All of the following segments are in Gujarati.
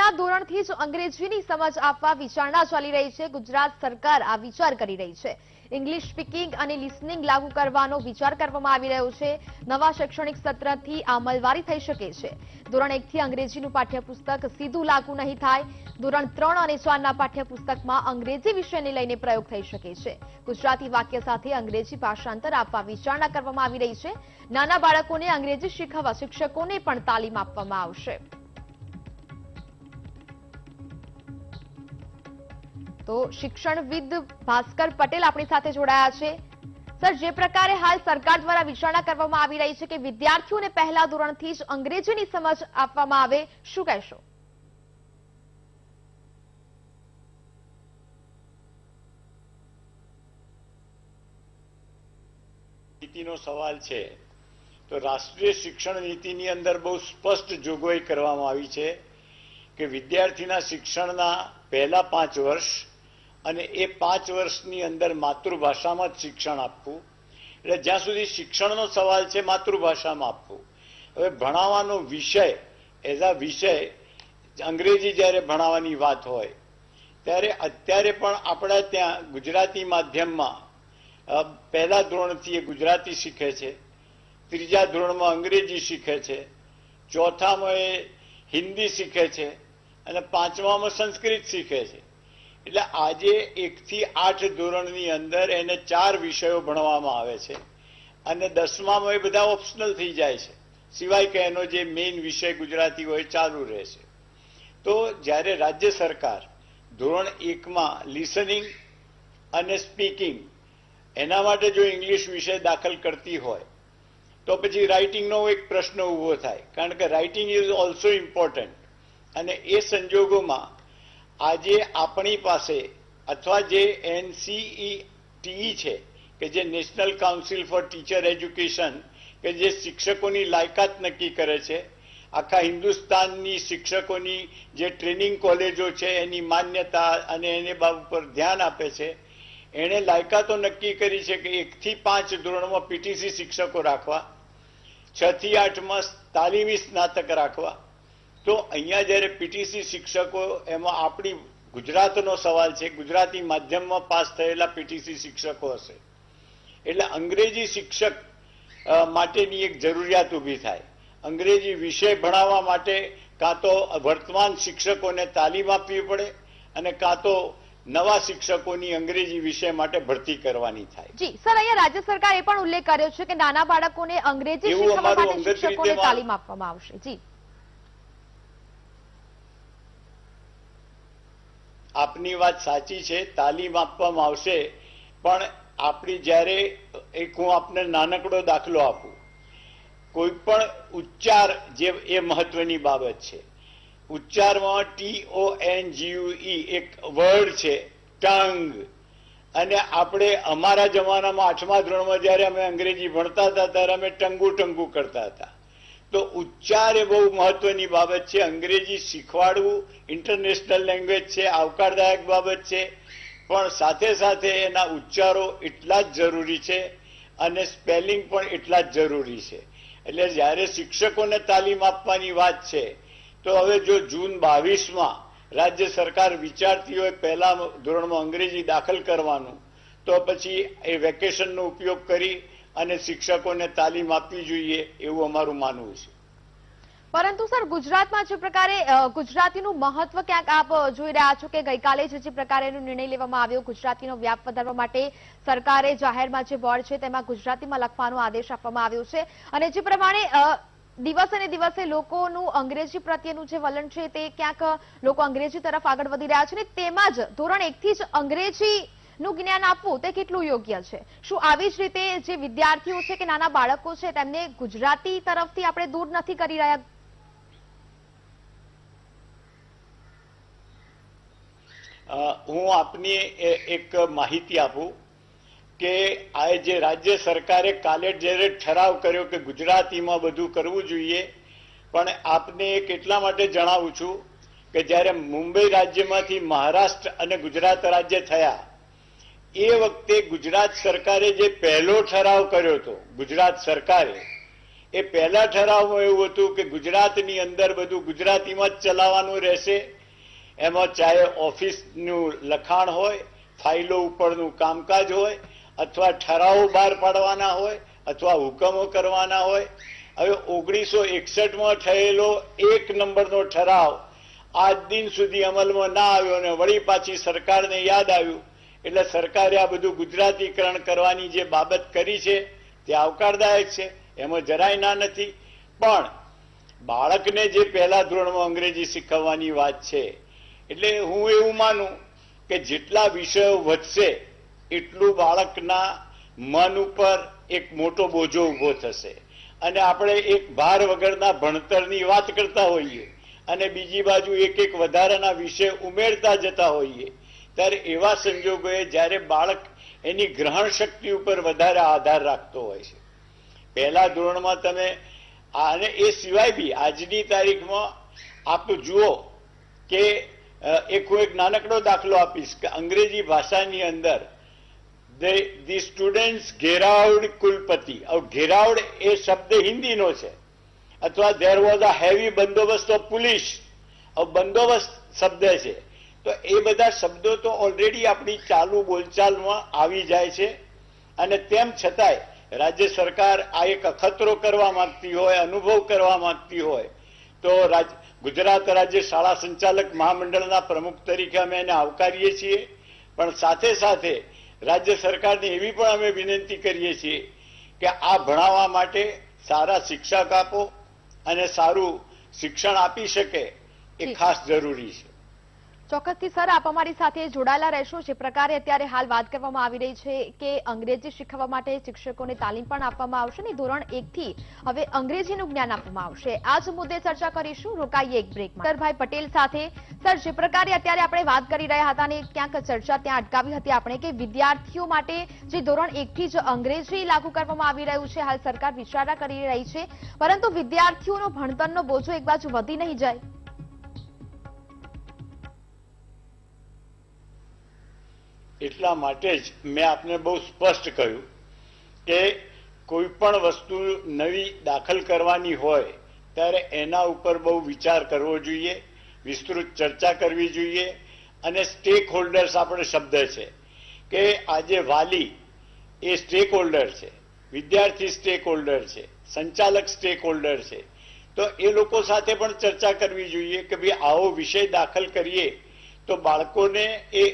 પહેલા ધોરણથી જ અંગ્રેજીની સમજ આપવા વિચારણા ચાલી રહી છે। ગુજરાત સરકાર આ વિચાર કરી રહી છે। ઇંગ્લિશ સ્પીકિંગ અને લિસનિંગ લાગુ કરવાનો વિચાર કરવામાં આવી રહ્યો છે। નવા શૈક્ષણિક સત્રથી આ અમલવારી થઈ શકે છે। ધોરણ 1 થી અંગ્રેજીનું પાઠ્યપુસ્તક સીધું લાગુ નહીં થાય। ધોરણ 3 અને 4ના પાઠ્યપુસ્તકમાં અંગ્રેજી વિષયને લઈને પ્રયોગ થઈ શકે છે। ગુજરાતી વાક્ય સાથે અંગ્રેજી ભાષાંતર આપવા વિચારણા કરવામાં આવી રહી છે। નાના બાળકોને અંગ્રેજી શીખવવા શિક્ષકોને પણ તાલીમ આપવામાં આવશે। તો શિક્ષણવિદ ભાસ્કર પટેલ આપણી સાથે જોડાયા છે। સર, જે પ્રકારે હાલ સરકાર દ્વારા વિચારણા કરવામાં આવી રહી છે કે વિદ્યાર્થીઓને પહેલા ધોરણથી જ અંગ્રેજીની સમજ આપવામાં આવે, શું કહેશો? નીતિનો સવાલ છે તો રાષ્ટ્રીય શિક્ષણ નીતિની અંદર બહુ સ્પષ્ટ જોગવાઈ કરવામાં આવી છે કે વિદ્યાર્થીના શિક્ષણના પહેલા 5 વર્ષ અને એ 5 વર્ષની અંદર માતૃભાષામાં જ શિક્ષણ આપવું। એટલે જ્યાં સુધી શિક્ષણનો સવાલ છે માતૃભાષામાં આપવું। હવે ભણાવવાનો વિષય એઝ અ વિષય અંગ્રેજી જ્યારે ભણાવવાની વાત હોય ત્યારે અત્યારે પણ આપણા ત્યાં ગુજરાતી માધ્યમમાં પહેલા ધોરણથી એ ગુજરાતી શીખે છે, ત્રીજા ધોરણમાં અંગ્રેજી શીખે છે, ચોથામાં એ હિન્દી શીખે છે અને 5મામાં સંસ્કૃત શીખે છે। એટલે આજે 1 થી 8 ધોરણની અંદર એને 4 વિષયો ભણવામાં આવે છે અને 10મામાં એ બધા ઓપ્શનલ થઈ જાય છે, સિવાય કે એનો જે મેઇન વિષય ગુજરાતી હોય ચાલુ રહેશે। તો જ્યારે રાજ્ય સરકાર ધોરણ 1માં લિસનિંગ અને સ્પીકિંગ એના માટે જો ઇંગ્લિશ વિષય દાખલ કરતી હોય તો પછી રાઇટિંગનો એક પ્રશ્ન ઊભો થાય, કારણ કે રાઇટિંગ ઇઝ ઓલ્સો ઇમ્પોર્ટન્ટ। અને એ સંજોગોમાં આજે આપણી પાસે અથવા જે NCERT છે કે જે national council four teacher education કે જે શિક્ષકોની લાયકાત નક્કી કરે છે, આખા હિન્દુસ્તાનની શિક્ષકોની જે ટ્રેનિંગ કોલેજો છે એની માન્યતા અને એને બાબત પર ધ્યાન આપે છે, એણે લાયકાતો નક્કી કરી છે કે 1 થી 5 ધોરણમાં પીટીસી શિક્ષકો રાખવા, 6 થી 8માં તાલીમી સ્નાતક રાખવા। તો અહીંયા જ્યારે પીટીસી શિક્ષકો એમાં આપણી ગુજરાતનો સવાલ છે, ગુજરાતી માધ્યમમાં પાસ થયેલા પીટીસી શિક્ષકો હશે એટલે અંગ્રેજી શિક્ષક માટેની એક જરૂરિયાત ઊભી થાય। અંગ્રેજી વિષય ભણાવવા માટે કાં તો વર્તમાન શિક્ષકોને તાલીમ આપવી પડે અને કાં તો નવા શિક્ષકોની અંગ્રેજી વિષય માટે ભરતી કરવાની થાય। જી સર, અહીંયા રાજ્ય સરકારે એ પણ ઉલ્લેખ કર્યો છે કે નાના બાળકોને અંગ્રેજી શીખવવા માટે શિક્ષકોને તાલીમ આપવામાં આવશે। જી, આપની વાત સાચી છે, તાલીમ આપવામાં આવશે, પણ આપણી જ્યારે હું આપને નાનકડો દાખલો આપું, કોઈ પણ ઉચ્ચાર જે એ મહત્વની બાબત છે। ઉચ્ચારમાં TONGUE એક વર્ડ છે ટંગ, અને આપણે અમારા જમાનામાં 8મા ધોરણમાં જ્યારે અમે અંગ્રેજી ભણતા હતા ત્યારે અમે ટંગુ ટંગુ કરતા હતા। તો ઉચ્ચાર એ બહુ મહત્વની બાબત છે। અંગ્રેજી શીખવાડવું ઇન્ટરનેશનલ લેંગ્વેજ છે, આવકારદાયક બાબત છે, પણ સાથે સાથે એના ઉચ્ચારો એટલા જ જરૂરી છે અને સ્પેલિંગ પણ એટલા જ જરૂરી છે। એટલે જ્યારે શિક્ષકોને તાલીમ આપવાની વાત છે તો હવે જો જૂન 22માં રાજ્ય સરકાર વિચારતી હોય પહેલા ધોરણમાં અંગ્રેજી દાખલ કરવાનું, તો પછી એ વેકેશનનો ઉપયોગ કરી અને શિક્ષકોને તાલીમ આપવી જોઈએ એવું અમારું માનવું છે। પરંતુ સર, ગુજરાતમાં જે પ્રકારે ગુજરાતીનું મહત્વ ક્યાંક આપ જોઈ રહ્યા છો કે ગઈકાલે જે પ્રકારેનો નિર્ણય લેવામાં આવ્યો ગુજરાતીનો વ્યાપ વધારવા માટે સરકારે જાહેરમાં જે બોર્ડ છે તેમાં ગુજરાતીમાં લખવાનો આદેશ આપવામાં આવ્યો છે અને જે પ્રમાણે દિવસે ને દિવસે લોકોનું અંગ્રેજી પ્રત્યેનું જે વલણ છે તે ક્યાંક લોકો અંગ્રેજી તરફ આગળ વધી રહ્યા છે ને તેમાં જ ધોરણ 1 થી જ અંગ્રેજીનું જ્ઞાન આપવું તે કેટલું યોગ્ય છે? શું આવી જ રીતે જે વિદ્યાર્થીઓ છે કે નાના બાળકો છે તેમને ગુજરાતી તરફથી આપણે દૂર નથી કરી રહ્યા? હું આપની એક માહિતી આપું કે આ જે રાજ્ય સરકારે કાલે જ્યારે ઠરાવ કર્યો કે ગુજરાતીમાં બધું કરવું જોઈએ, પણ આપને કેટલા માટે જણાવું છું કે જ્યારે મુંબઈ રાજ્યમાંથી મહારાષ્ટ્ર અને ગુજરાત રાજ્ય થયા એ વખતે ગુજરાત સરકારે જે પહેલો ઠરાવ કર્યો હતો, ગુજરાત સરકારે એ પહેલા ઠરાવમાં એવું હતું કે ગુજરાતની અંદર બધું ગુજરાતીમાં જ ચલાવવાનું રહેશે. એમાં ચાહે ઓફિસનું લખાણ હોય, ફાઇલો ઉપરનું કામકાજ હોય, અથવા ઠરાવો બહાર પાડવાના હોય, અથવા હુકમો કરવાના હોય. હવે 1961માં થયેલો 1 નંબરનો ઠરાવ આજ દિન સુધી અમલમાં ના આવ્યો અને વળી પાછી સરકારને યાદ આવ્યું એટલે સરકારે આ બધું ગુજરાતીકરણ કરવાની જે બાબત કરી છે તે આવકારદાયક છે, એમાં જરાય ના નથી. પણ બાળકને જે પહેલા ધોરણમાં અંગ્રેજી શીખવવાની વાત છે, એટલે હું એવું માનું કે જેટલા વિષયો વધશે એટલું બાળકના મન ઉપર એક મોટો બોજો ઊભો થશે. અને આપણે એક ભાર વગરના ભણતરની વાત કરતા હોઈએ અને બીજી બાજુ એક વધારાના વિષય ઉમેરતા જતા હોઈએ, ત્યારે એવા સંજોગોએ જ્યારે બાળક એની ગ્રહણ શક્તિ ઉપર વધારે આધાર રાખતો હોય છે. પહેલા ધોરણમાં તમે અને એ સિવાય બી આજની તારીખમાં આપ જુઓ કે હું એક નાનકડો દાખલો આપીશ કે અંગ્રેજી ભાષાની અંદર ધી સ્ટુડન્ટ્સ ઘેરાવડ કુલપતિ. ઘેરાવડ એ શબ્દ હિન્દીનો છે, અથવા ધેર વોઝ અ હેવી બંદોબસ્ત ઓફ પોલીસ, બંદોબસ્ત શબ્દ છે. તો એ બધા શબ્દો તો ઓલરેડી આપણી ચાલુ બોલચાલમાં આવી જાય છે. અને તેમ છતાંય રાજ્ય સરકાર આ એક અખતરો કરવા માંગતી હોય, અનુભવ કરવા માંગતી હોય તો ગુજરાત રાજ્ય શાળા સંચાલક મહામંડળના પ્રમુખ તરીકે અમે એને આવકારીએ છીએ. પણ સાથે સાથે રાજ્ય સરકારને એવી પણ અમે વિનંતી કરીએ છીએ કે આ ભણાવવા માટે સારા શિક્ષક આપો અને સારું શિક્ષણ આપી શકે એ ખાસ જરૂરી છે. ચોક્કસથી સર, આપ અમારી સાથે જોડાયેલા રહેશો. જે પ્રકારે અત્યારે હાલ વાત કરવામાં આવી રહી છે કે અંગ્રેજી શીખવવા માટે શિક્ષકોને તાલીમ પણ આપવામાં આવશે અને ધોરણ 1 થી હવે અંગ્રેજીનું જ્ઞાન આપવામાં આવશે. આ જ મુદ્દે ચર્ચા કરીશું. રોકાઈએ એક બ્રેકમાં. સરભાઈ પટેલ સાથે. સર, જે પ્રકારે અત્યારે આપણે વાત કરી રહ્યા હતા અને ક્યાંક ચર્ચા ત્યાં અટકાવી હતી આપણે કે વિદ્યાર્થીઓ માટે જે ધોરણ 1 થી જ અંગ્રેજી લાગુ કરવામાં આવી રહ્યું છે, હાલ સરકાર વિચારણા કરી રહી છે, પરંતુ વિદ્યાર્થીઓનો ભણતરનો બોજો એક બાજુ વધી નહીં જાય? એટલા માટે જ મેં આપને બહુ સ્પષ્ટ કહ્યું કે કોઈ પણ વસ્તુ નવી દાખલ કરવાની હોય ત્યારે એના ઉપર બહુ વિચાર કરવો જોઈએ, વિસ્તૃત ચર્ચા કરવી જોઈએ. અને સ્ટેક હોલ્ડર્સ આપણે શબ્દ છે કે આજે વાલી એ સ્ટેક હોલ્ડર છે, વિદ્યાર્થી સ્ટેક હોલ્ડર છે, સંચાલક સ્ટેક હોલ્ડર છે. તો એ લોકો સાથે પણ ચર્ચા કરવી જોઈએ કે ભાઈ આવો વિષય દાખલ કરીએ તો બાળકોને એ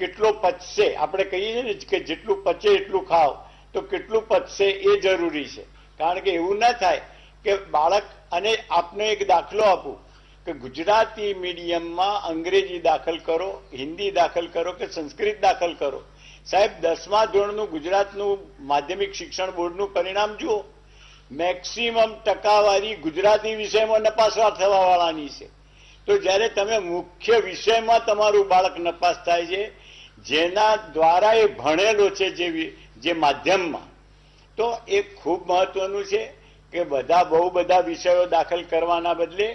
કેટલો પચશે. આપણે કહીએ ને કે જેટલું પચે એટલું ખાવ, તો કેટલું પચશે એ જરૂરી છે. કારણ કે એવું ના થાય કે બાળક, અને આપને એક દાખલો આપું કે ગુજરાતી મીડિયમમાં અંગ્રેજી દાખલ કરો, હિન્દી દાખલ કરો કે સંસ્કૃત દાખલ કરો. સાહેબ, 10મા ધોરણનું ગુજરાતનું માધ્યમિક શિક્ષણ બોર્ડનું પરિણામ જુઓ, મેક્સિમમ ટકાવારી ગુજરાતી વિષયમાં નપાસવા થવા વાળાની છે. તો જ્યારે તમે મુખ્ય વિષયમાં તમારું બાળક નપાસ થાય છે, જેના દ્વારા એ ભણેલો છે જે માધ્યમમાં, તો એ ખૂબ મહત્વનું છે કે બહુ બધા વિષયો દાખલ કરવાના બદલે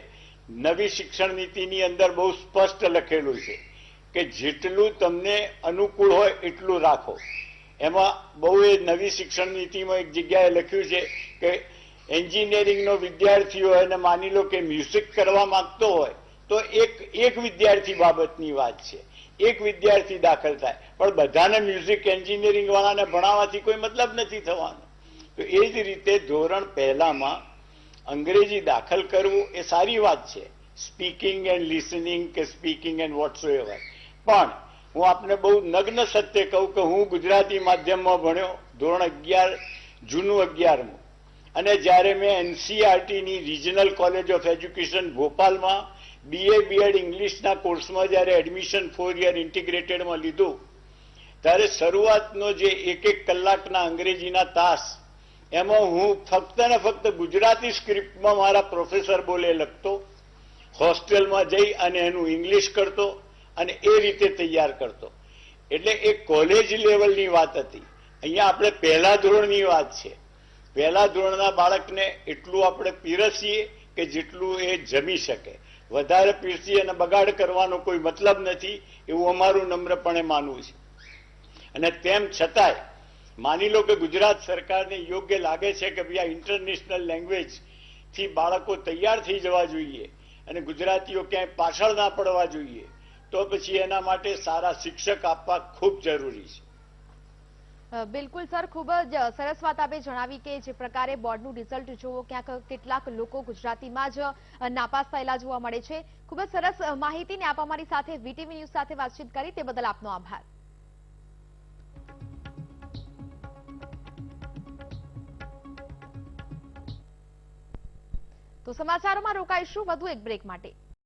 નવી શિક્ષણ નીતિની અંદર બહુ સ્પષ્ટ લખેલું છે કે જેટલું તમને અનુકૂળ હોય એટલું રાખો. એમાં બહુ એ નવી શિક્ષણ નીતિમાં એક જગ્યાએ લખ્યું છે કે એન્જિનિયરિંગનો વિદ્યાર્થી હોય અને માની લો કે મ્યુઝિક કરવા માંગતો હોય તો એક વિદ્યાર્થી બાબતની વાત છે, એક વિદ્યાર્થી દાખલ થાય. પણ બધાને મ્યુઝિક એન્જિનિયરિંગ વાળાને ભણાવવાથી કોઈ મતલબ નથી થવાનો. તો એ જ રીતે ધોરણ પહેલામાં અંગ્રેજી દાખલ કરવું એ સારી વાત છે, સ્પીકિંગ એન્ડ લિસનિંગ કે સ્પીકિંગ એન્ડ વોટ્સએવર. પણ હું આપને બહુ નગ્ન સત્ય કહું કે હું ગુજરાતી માધ્યમમાં ભણ્યો, ધોરણ 11 જૂનું 11મું. અને જ્યારે મેં એનસીઆરટીની રિજનલ કોલેજ ઓફ એજ્યુકેશન ભોપાલમાં BA BEd ઇંગ્લિશના કોર્સમાં જ્યારે એડમિશન 4 યર ઇન્ટિગ્રેટેડમાં લીધું, ત્યારે શરૂઆતનો જે 1 કલાકના અંગ્રેજીના તાસ, એમાં હું ફક્ત ને ફક્ત ગુજરાતી સ્ક્રિપ્ટમાં મારા પ્રોફેસર બોલે લખતો, હોસ્ટેલમાં જઈ અને એનું ઇંગ્લિશ કરતો અને એ રીતે તૈયાર કરતો. એટલે એ કોલેજ લેવલની વાત હતી. અહીંયા આપણે પહેલા ધોરણની વાત છે. પહેલા ધોરણના બાળકને એટલું આપણે પીરસીએ કે જેટલું એ જમી શકે. વધારે પીરસી અને બગાડ કરવાનો કોઈ મતલબ નથી, એવું અમારું નમ્રપણે માનવું છે. અને તેમ છતાંય માની લો કે ગુજરાત સરકારને યોગ્ય લાગે છે કે ભાઈ આ ઇન્ટરનેશનલ લેંગ્વેજ થી બાળકો તૈયાર થઈ જવા જોઈએ અને ગુજરાતીઓ ક્યાંય પાછળ ના પડવા જોઈએ, તો પછી એના માટે સારા શિક્ષક આપવા ખૂબ જરૂરી છે. બિલકુલ સર, ખૂબ જ સરસ વાત આપે જણાવી કે જે પ્રકારે બોર્ડનું રિઝલ્ટ જોવો ક્યાંક કેટલાક લોકો ગુજરાતીમાં જ નાપાસ થયેલા જોવા મળે છે. ખૂબ જ સરસ માહિતીને આપ અમારી સાથે વીટીવી ન્યૂઝ સાથે વાતચીત કરી તે બદલ આપનો આભાર. તો સમાચારોમાં રોકાઈશું વધુ એક બ્રેક માટે.